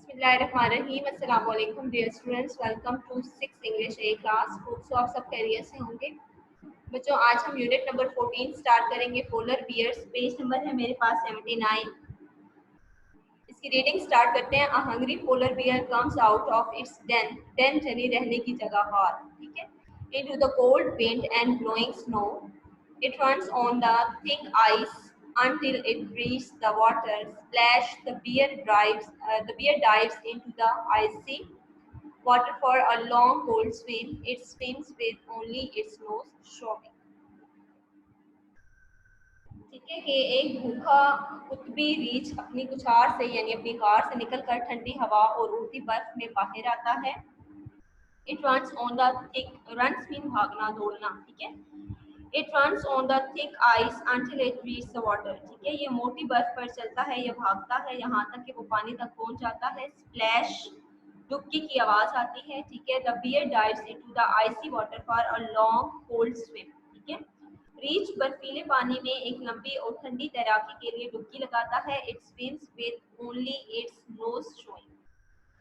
बिस्मिल्लाहिर्रहमानिर्रहीम। अस्सलाम वालेकुम dear students, welcome to 6 English A class. Hope so आप सब खैरियत से होंगे। बच्चों, आज हम यूनिट नंबर 14 स्टार्ट करेंगे, पोलर बियर्स। पेज नंबर है मेरे पास 79। इसकी रीडिंग स्टार्ट करते हैं। A hungry polar bear comes out of its den. Den यानी रहने की जगह, हार, ठीक है। Into the cold wind and blowing snow. It runs on the thick ice until it reaches the water. Splash! The bear dives into the icy water for a long, cold swim. It swims with only its nose showing. ठीक है कि एक भूखा कुतबी रीछ अपनी कुछार से यानी अपनी car से निकलकर ठंडी हवा और उड़ती बर्फ में बाहर आता है। It runs on the thick, runs mean भागना, दौड़ना, ठीक है। It runs on the thick ice until it reaches the water. ठीक है, ये मोटी बर्फ पर चलता है या भागता है यहाँ तक कि वो पानी तक पहुँच जाता है। Splash! डुबकी की आवाज आती है, ठीक है। The bear dives into the icy water for a long, cold swim. ठीक है। रीछ बर्फीले पानी में एक लंबी और ठंडी तैराकी के लिए डुबकी लगाता है। It swims with only its nose showing.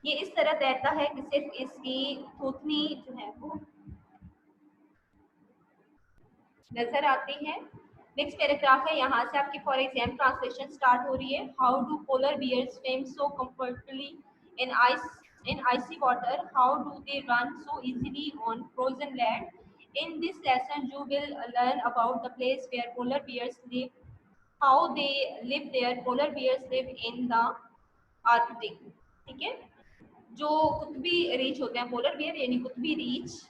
ये इस तरह तैरता है कि सिर्फ इसकी थूथनी जो है वो नजर आती है। नेक्स्ट पैराग्राफ है, यहाँ से आपकी फॉर एग्जाम ट्रांसलेशन स्टार्ट हो रही है। How do polar bears swim so comfortably in icy water? How do they run so easily on frozen land? In this lesson you will learn about the place where polar bears live, how they live there. Polar bears live in the Arctic. ठीक है, जो कुतबी रीछ होते हैं, polar bear यानी कुतबी रीछ,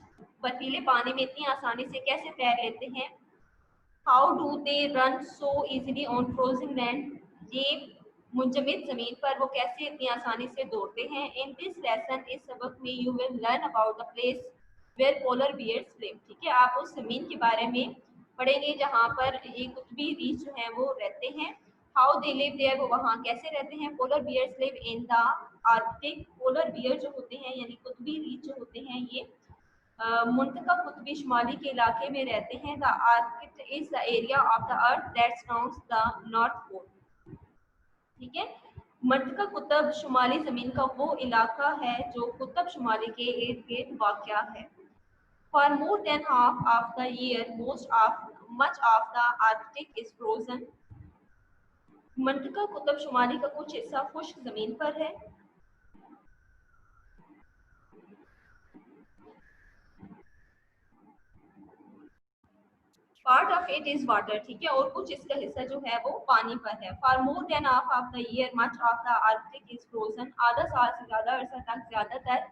बर्फीले पानी में इतनी आसानी से कैसे तैर लेते हैं। How do they run so easily on frozen land? ये मुंजमद जमीन पर वो कैसे इतनी आसानी से दौड़ते हैं। इन दिस लेसन, इस सबक में, you will learn about the place where polar bears live. ठीक है, आप उस जमीन के बारे में पढ़ेंगे जहाँ पर ये कुतबी रीछ जो है वो रहते हैं। हाउ दे लिव देयर, वो वहाँ कैसे रहते हैं। Polar bears live in the Arctic. Polar bear जो होते हैं यानी कुतबी रीछ जो होते हैं ये मुंतका कुतबी शुमाली के इलाके में रहते हैं। The Arctic is the area of the earth that surrounds the North Pole. ठीक है, मुंतका कुतब शुमाली जमीन का वो इलाका है जो कुतब शुमाली के इर्द गिर्द वाक़या है। For more than half of the year much of the Arctic is frozen. मुंतका कुतब शुमाली का कुछ हिस्सा खुश्क जमीन पर है। Part of it is water. ठीक है, और कुछ इसका हिस्सा जो है वो पानी पर है। For more than half of the year much of the Arctic is frozen. आधा साल से ज्यादा अरसा तक ज्यादातर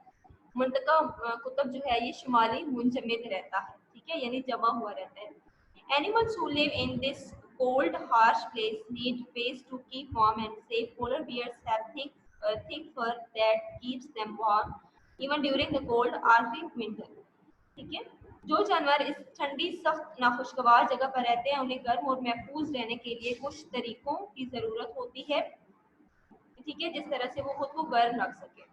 मुंतका कुतब जो है ये शुमाली मुंजमद रहता है। ठीक है, यानी जमा हुआ रहता है। Animals who live in this cold harsh place need space to keep warm and safe. Polar bears have thick fur that keeps them warm even during the cold Arctic winter. ठीक है, जो जानवर इस ठंडी सख्त नाखुशगवार जगह पर रहते हैं उन्हें गर्म और महफूज रहने के लिए कुछ तरीकों की जरूरत होती है। ठीक है, जिस तरह से वो खुद को गर्म रख सके।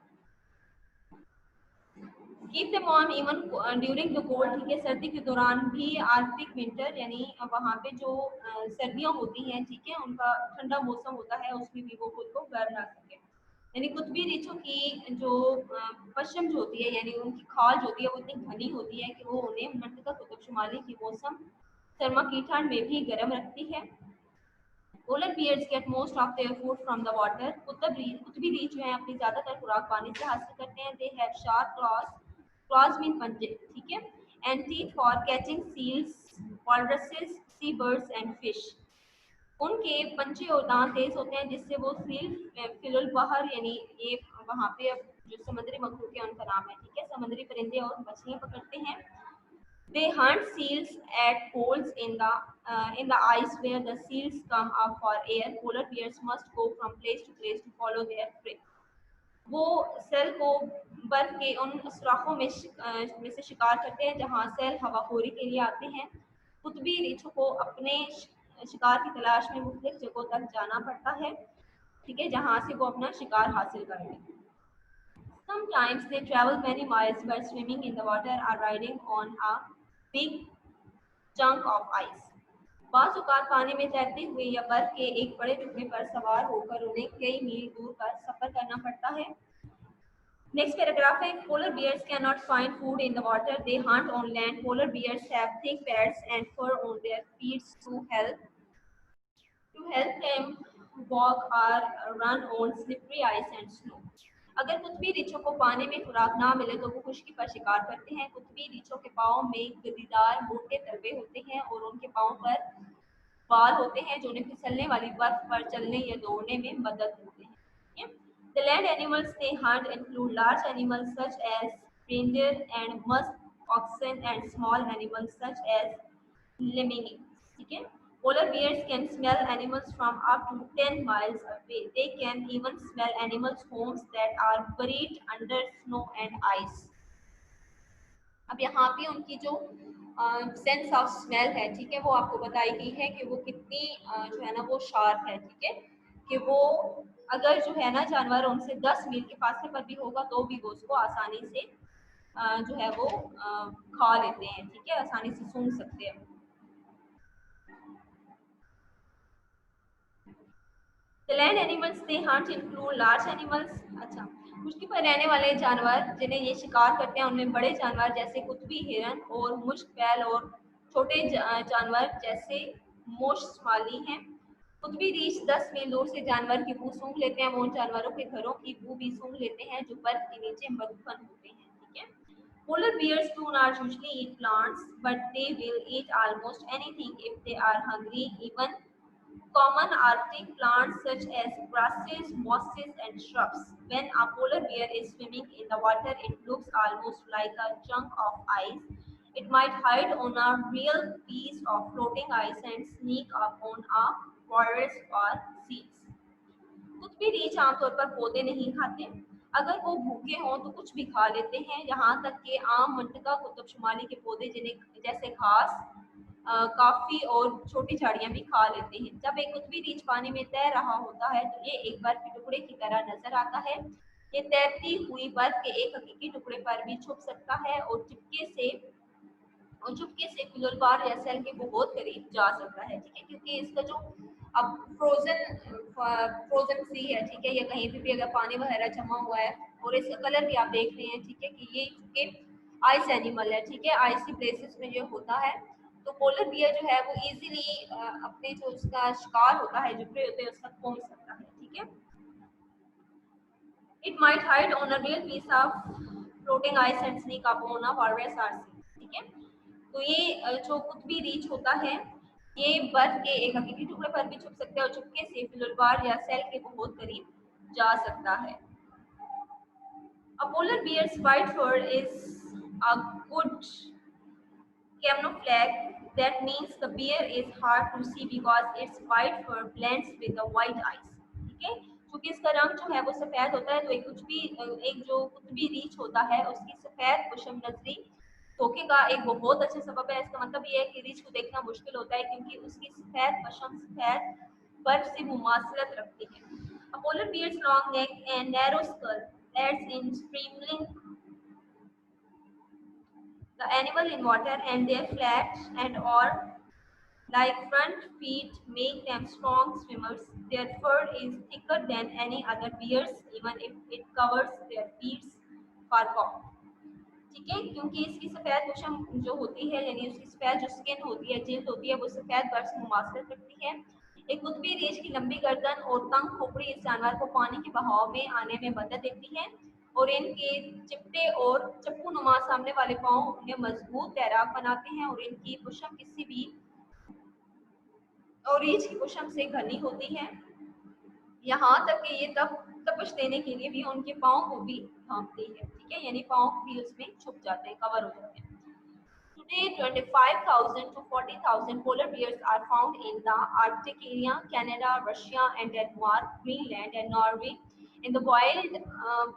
Keep them warm even during the cold. ठीक है, सर्दी के दौरान भी। आर्कटिक विंटर यानी वहाँ पे जो सर्दियाँ होती हैं, ठीक है, उनका ठंडा मौसम होता है, उसमें भी वो खुद को गर्म रख सके। यानी कुतबी रीछों की जो पश्चिम जो होती है यानी उनकी खाल जो होती है वो इतनी घनी होती है कि वो उन्हें मुंतका कुतुब शुमाली की मौसम सरमा की ठंड में भी गर्म रखती है। Polar bears get most of their food from the water. कुतबी रीछ जो है अपनी ज्यादातर खुराक पानी से हासिल करते हैं। They have sharp claws mean पंजे, ठीक है, and teeth for catching seals, walruses, sea birds and fish. उनके पंजे और दांत तेज होते हैं जिससे वो सील, फिलुल बहर यानी ये वहाँ पे जो समुद्री मखलूक है उनका नाम है, ठीक है, समुद्री परिंदे और मछलियाँ पकड़ते हैं। They hunt seals at holes in the ice where the seals come up for air. Polar bears must go from place to place to follow their prey. वो सेल को बर्फ के उन सुराखों में से शिकार करते हैं जहाँ सेल हवाखोरी के लिए आते हैं। कुतबी रीछों को अपने शिकार की तलाश में मुख्तलिफ जगहों तक जाना पड़ता है, ठीक है, जहाँ से वो अपना शिकार हासिल कर लें। Sometimes they travel many miles by swimming in the water or riding on a big chunk of ice. बाज़ औक़ात पानी में तैरते हुए या बर्फ के एक बड़े टुकड़े पर सवार होकर उन्हें कई मील दूर का सफर करना पड़ता है। नेक्स्ट पैराग्राफ है polar bears can not find food in the water, they hunt on land, polar bears have thick pads and fur on their feets to help them walk or run on slippery ice and snow. अगर कुतबी रीछों को पानी में खुराक ना मिले तो वो खुश्की का शिकार करते हैं। कुतबी रीछों के पाँव में गद्दीदार मोटे तलवे होते हैं और उनके पाँव पर बाल होते हैं जो उन्हें फिसलने वाली बर्फ पर चलने या दौड़ने में मदद देते हैं। ठीक है? The land animals they hunt include large animals such as reindeer and musk oxen and small animals such as lemmings. ठीक है? Polar bears can smell animals from up to 10 miles away. They can even smell animals' homes that are buried under snow and ice. अब यहाँ पे उनकी जो sense of smell है, ठीक है, वो आपको बताई गई है कि वो कितनी जो है ना वो शार्प है। ठीक है, कि वो अगर जो है ना जानवर उनसे 10 मील के फासले पर भी होगा तो भी वो उसको आसानी से जो है वो खा लेते हैं। ठीक है, आसानी से सूंघ सकते हैं। The land animals they hunt include large animals. अच्छा, खुश्की पर रहने वाले जानवर जिन्हें ये शिकार करते हैं उनमें बड़े जानवर जैसे कुतबी हिरन और मुश्क बैल और छोटे जानवर जैसे मोश माली हैं। कुतबी रीछ 10 मील दूर से जानवर की बू सूंघ लेते हैं। वो उन जानवरों के घरों की बू भी सूंघ लेते हैं जो बर्फ के नीचे मदफन होते हैं। ठीक है, Polar bears do not usually eat plants, but they will eat almost anything if they are hungry, even common Arctic plants such as grasses, mosses, and shrubs. When a polar bear is swimming in the water, it looks almost like a chunk of ice. It might hide on a real piece of floating ice and sneak up on a forest or seeds. कुछ भी रीछ आमतौर पर पौधे नहीं खाते। अगर वो भूखे हों तो कुछ भी खा लेते हैं, यहाँ तक कि आम, मंटका, कुतुब शुमाली के पौधे जिन्हें जैसे घास, काफी और छोटी झाड़ियां भी खा लेते हैं। जब एक कुतबी रीछ पानी में तैर रहा होता है तो ये एक बर्फ के टुकड़े की तरह नजर आता है। ये तैरती हुई बर्फ के एक हकीकी टुकड़े पर भी छुप सकता है और चुपके से फिलौलबार या सेल के बहुत करीब जा सकता है। ठीक है, क्योंकि इसका जो अब फ्रोजन सी है, ठीक है, या कहीं पे भी अगर पानी वगैरह जमा हुआ है और इसका कलर भी आप देख रहे हैं, ठीक है, कि ये चूंकि आइस एनिमल है, ठीक है, आइसी प्लेसेस में जो होता है, तो पोलर बियर जो है वो इजीली अपने जो उसका शिकार होता है, जो प्रे होते हैं, उसका पहुंच सकता है। ठीक है, it might hide on a real piece of floating ice and sneak up on a walrus or seal. ठीक है, तो ये जो कुतबी रीछ होता है ये बर्फ के एक हकीकी टुकड़े पर भी छुप सकता है और चुपके से फिलौलबार या सेल के बहुत करीब जा सकता है। A polar bear's white fur is a good camouflage. That means the bear is hard to see because its white fur blends with the white eyes. ठीक है, क्योंकि इसका रंग जो है वो सफेद होता है, तो एक जो कुतबी रीछ होता है उसकी सफेद पशम नजरी धोखे का एक बहुत अच्छा सबब है। इसका मतलब ये है कि रीछ को देखना मुश्किल होता है क्योंकि उसकी सफेद पशम सफेद बर्फ से मुमासलत रखती है। A polar bear's long neck and narrow skull adds in streamlining the animal in water, and their flat and or like front feet make them strong swimmers. Their fur is thicker than any other bear's, even if it covers their feet far off. ठीक है, क्योंकि इसकी सफेद पशम जो होती है, यानी उसकी सफेद जो स्किन होती है, जिल्द होती है, वो सफेद बर्फ से मुमासलत रखती है। एक कुतबी रीछ की लंबी गर्दन और तंग खोपड़ी इस जानवर को पानी के बहाव में आने में मदद देती है और इनके चिपटे और चप्पू नुमा सामने वाले पांव उन्हें मजबूत तैराक बनाते हैं और इनकी पशम किसी भी और रीछ की पशम से घनी होती है, यहाँ तक कि ये तपश देने के लिए भी उनके पाँव को भी ढांपती है। ठीक है, यानी पाँव भी उसमें छुप जाते हैं, कवर हो जाते हैं। Today, 25,000 to 40,000 polar bears are found in the Arctic area, Canada, Russia, and Denmark, Greenland, and Norway. In the wild,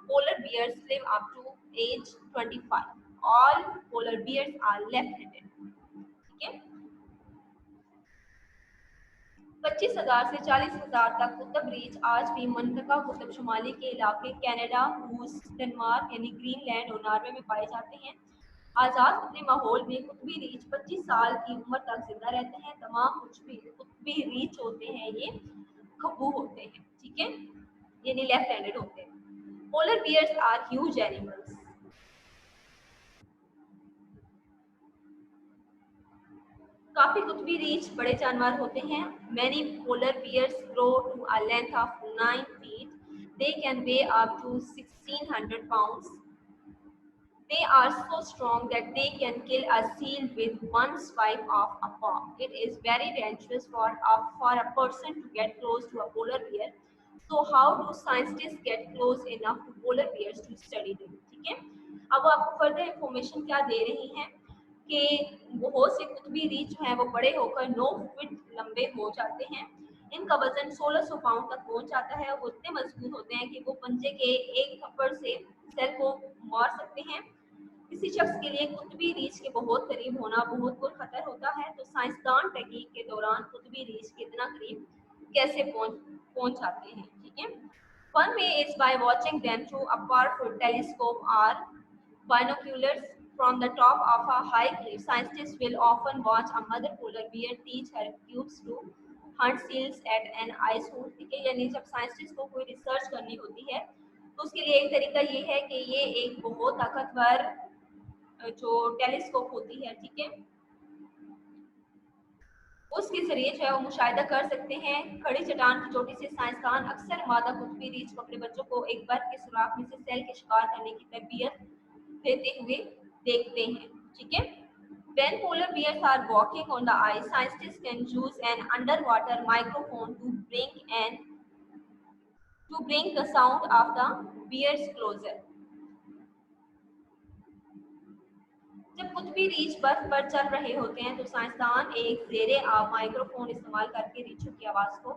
polar bears live up to age 25. All polar bears are left-handed. ठीक है, 25,000 से 40,000 तक कुतुब रीछ आज भी मंतका कुतुब शुमाली के इलाके Canada, रूस, Denmark यानी ग्रीनलैंड और नॉर्वे में पाए जाते हैं। आज़ाद अपने माहौल में कुतबी रीछ 25 साल की उम्र तक जिंदा रहते हैं। तमाम कुतबी रीछ होते हैं ये खब्बू होते हैं। ठीक है, यानी लेफ्ट हैंडेड होते हैं। Polar bears are huge animals. काफी कुतबी रीछ बड़े जानवर होते हैं. Many polar bears grow to a length of 9 feet. They can weigh up to 1600 pounds. They are so strong that they can kill a seal with one swipe of a paw. It is very dangerous for a person to get close to a polar bear. So how do scientists get close enough to polar bears to study them? ठीक है. अब वो आपको further information क्या दे रही हैं कि बहुत से कुतबी रीछ जो है वो बड़े होकर 9 फीट लंबे हो जाते हैं. इनका वजन 1600 पाउंड तक पहुंच जाता है. वो इतने मजबूत होते हैं कि वो पंजे के एक थप्पड़ से सेल को मार सकते हैं. किसी शख्स के लिए कुतबी रीछ के बहुत करीब होना बहुत खतर होता है. तो साइंसदान तहकीक के दौरान कुतबी रीछ के इतना करीब कैसे पहुंच जाते हैं. ठीक है. One way is by watching them through a powerful telescope or binoculars from the top of a high cliff. Scientists will often watch a mother polar bear teach her cubes to hunt seals at an ice hole. ठीक है. यानी जब scientist को कोई research करनी होती है तो उसके लिए एक तरीका ये है कि ये एक बहुत ताकतवर जो टेलीस्कोप होती है, ठीक है, उसके जरिए जो है वो मुशाहिदा कर सकते हैं. खड़ी चट्टान की चोटी से साइंसदान अक्सर मादा कुतबी रीछ को अपने बच्चों को एक बर्फ के सुराख में से सेल के शिकार करने की तरबियत देते हुए देखते हैं. ठीक है. When polar bears are walking on the ice, scientists can use an underwater microphone to bring the sound of the bears closer. जब कुतबी रीछ बर्फ पर चल रहे होते हैं तो साइंसदान एक ज़ेरे आब माइक्रोफोन इस्तेमाल करके रीछों की आवाज़ को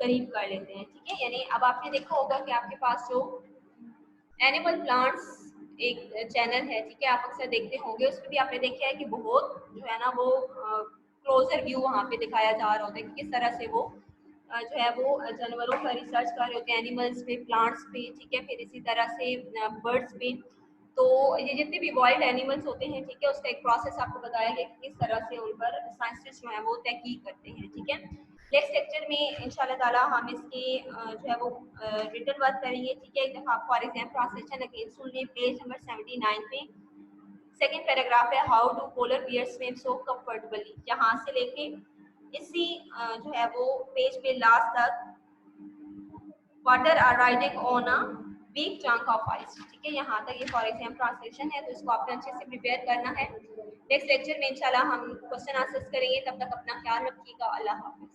करीब कर लेते हैं. ठीक है. यानी अब आपने देखा होगा कि आपके पास जो एनिमल प्लांट्स एक चैनल है, ठीक है, आप अक्सर देखते होंगे, उसमें भी आपने देखा है कि बहुत जो है ना वो क्लोजर व्यू वहाँ पे दिखाया जा रहा होता है कि किस तरह से वो जो है वो जानवरों पर रिसर्च कर रहे होते हैं, एनिमल्स पे, प्लांट्स पे. ठीक है. फिर इसी तरह से बर्ड्स पे. तो ये जितने भी वाइल्ड एनिमल्स होते हैं, ठीक है, उसका एक प्रोसेस आपको बताया गया कि किस तरह से उन पर साइंटिस्ट जो है वो तहकीक करते हैं. ठीक है. नेक्स्ट लेक्चर में इंशाल्लाह ताला हम इसकी जो है वो रिटन वर्क करेंगे. ठीक है. एक दफ़ा फॉर एग्जाम्पल ट्रांसलेशन अगेन सुन लें. पेज नंबर 79 पे सेकेंड पैराग्राफ है, how do polar bear swim so comfortably. यहाँ से लेके इसी जो है वो पेज पे लास्ट तक water or riding on a big chunk of ice. ठीक है. यहाँ तक ये फॉर एग्जाम्पल ट्रांसलेशन है, तो इसको आपने अच्छे से प्रिपेयर करना है. नेक्स्ट लेक्चर में इंशाल्लाह हम क्वेश्चन आंसर्स करेंगे. तब तक अपना ख्याल रखिएगा. अल्लाह हाफिज़.